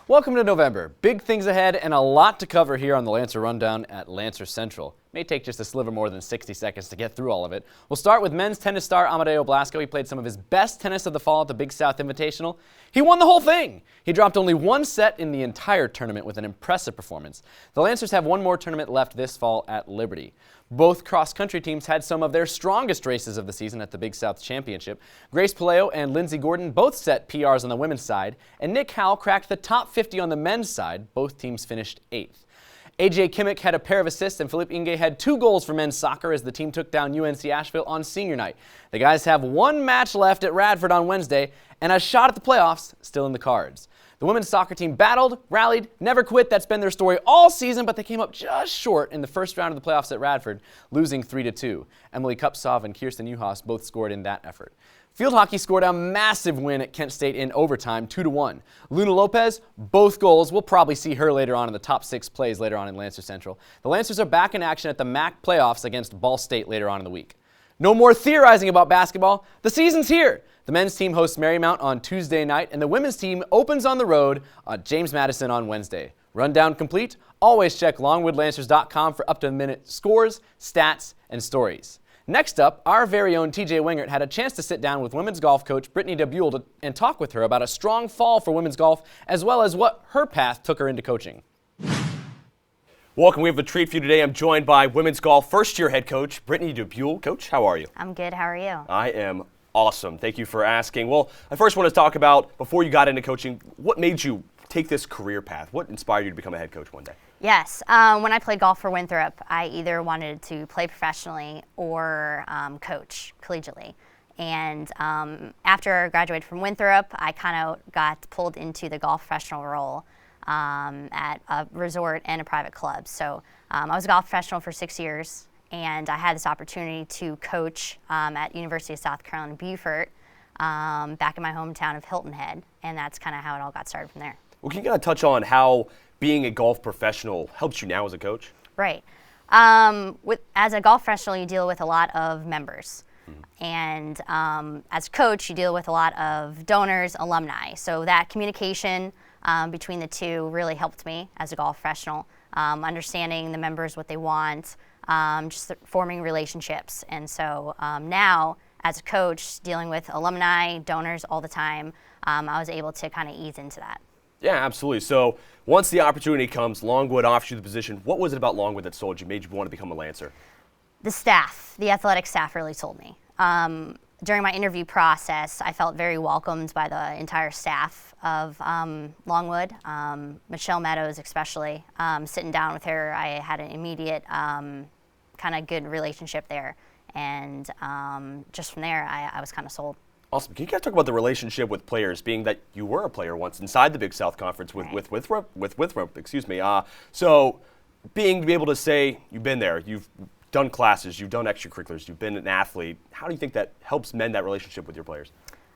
Welcome to November. Big things ahead and a lot to cover here on the Lancer Rundown at Lancer Central. May take just a sliver more than 60 seconds to get through all of it. We'll start with men's tennis star Amadeo Blasco. He played some of his best tennis of the fall at the Big South Invitational. He won the whole thing. He dropped only one set in the entire tournament with an impressive performance. The Lancers have one more tournament left this fall at Liberty. Both cross-country teams had some of their strongest races of the season at the Big South Championship. Grace Palayo and Lindsey Gordon both set PRs on the women's side, and Nick Howell cracked the top 50 on the men's side. Both teams finished 8th. A.J. Kimmich had a pair of assists, and Philippe Inge had 2 goals for men's soccer as the team took down UNC Asheville on senior night. The guys have one match left at Radford on Wednesday, and a shot at the playoffs still in the cards. The women's soccer team battled, rallied, never quit. That's been their story all season, but they came up just short in the first round of the playoffs at Radford, losing 3-2. Emily Kupsov and Kirsten Uhas both scored in that effort. Field hockey scored a massive win at Kent State in overtime, 2-1. Luna Lopez, both goals. We'll probably see her later on in the top 6 plays later on in Lancer Central. The Lancers are back in action at the MAC playoffs against Ball State later on in the week. No more theorizing about basketball. The season's here. The men's team hosts Marymount on Tuesday night, and the women's team opens on the road at James Madison on Wednesday. Rundown complete? Always check longwoodlancers.com for up-to-the-minute scores, stats, and stories. Next up, our very own TJ Wengert had a chance to sit down with women's golf coach Brittany Dabule and talk with her about a strong fall for women's golf, as well as what her path took her into coaching. Welcome. We have a treat for you today. I'm joined by women's golf first-year head coach Brittany Dabule. Coach, how are you? I'm good. How are you? I am awesome. Thank you for asking. Well, I first want to talk about, before you got into coaching, what made you take this career path? What inspired you to become a head coach one day? Yes. When I played golf for Winthrop, I either wanted to play professionally or coach collegiately. And after I graduated from Winthrop, I kind of got pulled into the golf professional role at a resort and a private club. So I was a golf professional for 6 years, and I had this opportunity to coach at University of South Carolina, Beaufort, back in my hometown of Hilton Head, and that's kind of how it all got started from there. Well, can you kind of touch on how being a golf professional helps you now as a coach? Right. As a golf professional, you deal with a lot of members. And as a coach, you deal with a lot of donors, alumni. So that communication between the two really helped me as a golf professional, understanding the members, what they want, just forming relationships. And so now, as a coach, dealing with alumni, donors all the time, I was able to kind of ease into that. Yeah, absolutely. So once the opportunity comes, Longwood offers you the position. What was it about Longwood that sold you, made you want to become a Lancer? The staff, the athletic staff really sold me. During my interview process, I felt very welcomed by the entire staff of Longwood, Michelle Meadows especially. Sitting down with her, I had an immediate kind of good relationship there. And just from there, I was kind of sold. Awesome. Can you guys talk about the relationship with players, being that you were a player once inside the Big South Conference with Winthrop, excuse me. So being to be able to say you've been there, you've done classes, you've done extracurriculars, you've been an athlete, how do you think that helps mend that relationship with your players?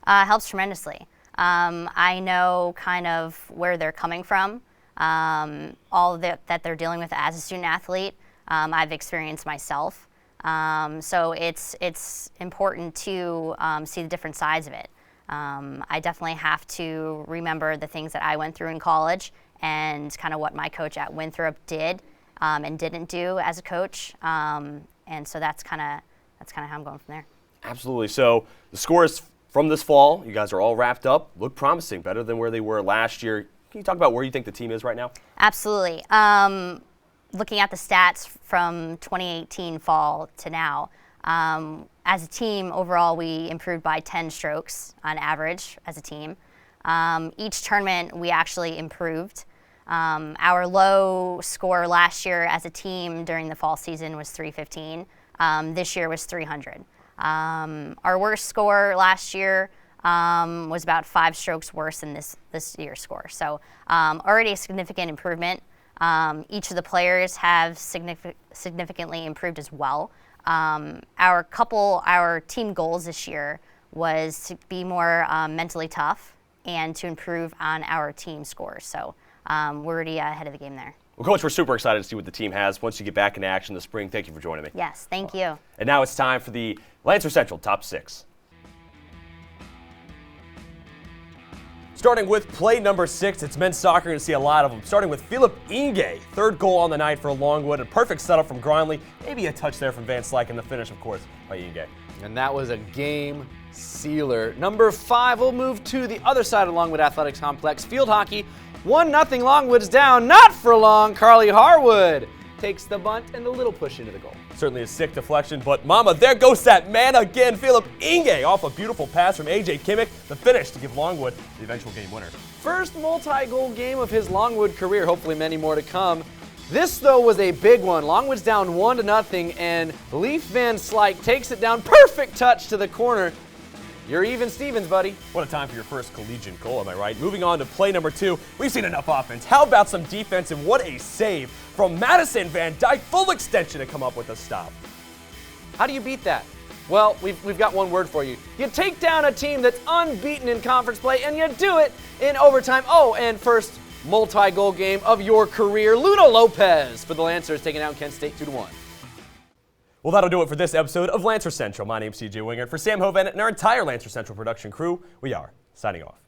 Helps tremendously. I know kind of where they're coming from, all that they're dealing with as a student athlete. I've experienced myself. So it's important to see the different sides of it. I definitely have to remember the things that I went through in college and kind of what my coach at Winthrop did and didn't do as a coach. And so that's kind of how I'm going from there. Absolutely. So the scores from this fall, you guys are all wrapped up, look promising, better than where they were last year. Can you talk about where you think the team is right now? Absolutely. Looking at the stats from 2018 fall to now, as a team, overall, we improved by 10 strokes on average as a team. Each tournament, we actually improved. Our low score last year as a team during the fall season was 315. This year was 300. Our worst score last year was about 5 strokes worse than this year's score. So already a significant improvement. Each of the players have significantly improved as well. Our team goals this year was to be more mentally tough and to improve on our team scores. So we're already ahead of the game there. Well, Coach, we're super excited to see what the team has once you get back into action this spring. Thank you for joining me. Yes, thank you. And now it's time for the Lancer Central Top 6. Starting with play number 6, it's men's soccer. You're going to see a lot of them. Starting with Philip Inge, third goal on the night for Longwood. A perfect setup from Grindley. Maybe a touch there from Van Slyke, and the finish, of course, by Inge. And that was a game sealer. Number 5 will move to the other side of Longwood Athletics Complex. Field hockey, 1-0 Longwood's down. Not for long. Carly Harwood takes the bunt and a little push into the goal. Certainly a sick deflection, but mama, there goes that man again. Philip Inge off a beautiful pass from A.J. Kimmick. The finish to give Longwood the eventual game winner. First multi-goal game of his Longwood career, hopefully many more to come. This, though, was a big one. Longwood's down 1-0, and Leaf Van Slyke takes it down. Perfect touch to the corner. You're even Stevens, buddy. What a time for your first collegiate goal, am I right? Moving on to play number 2. We've seen enough offense. How about some defense, and what a save from Madison Van Dyke. Full extension to come up with a stop. How do you beat that? Well, we've got one word for you. You take down a team that's unbeaten in conference play, and you do it in overtime. Oh, and first multi-goal game of your career, Luna Lopez for the Lancers, taking out Kent State 2-1. Well, that'll do it for this episode of Lancer Central. My name's CJ Wengert. For Sam Hovan and our entire Lancer Central production crew, we are signing off.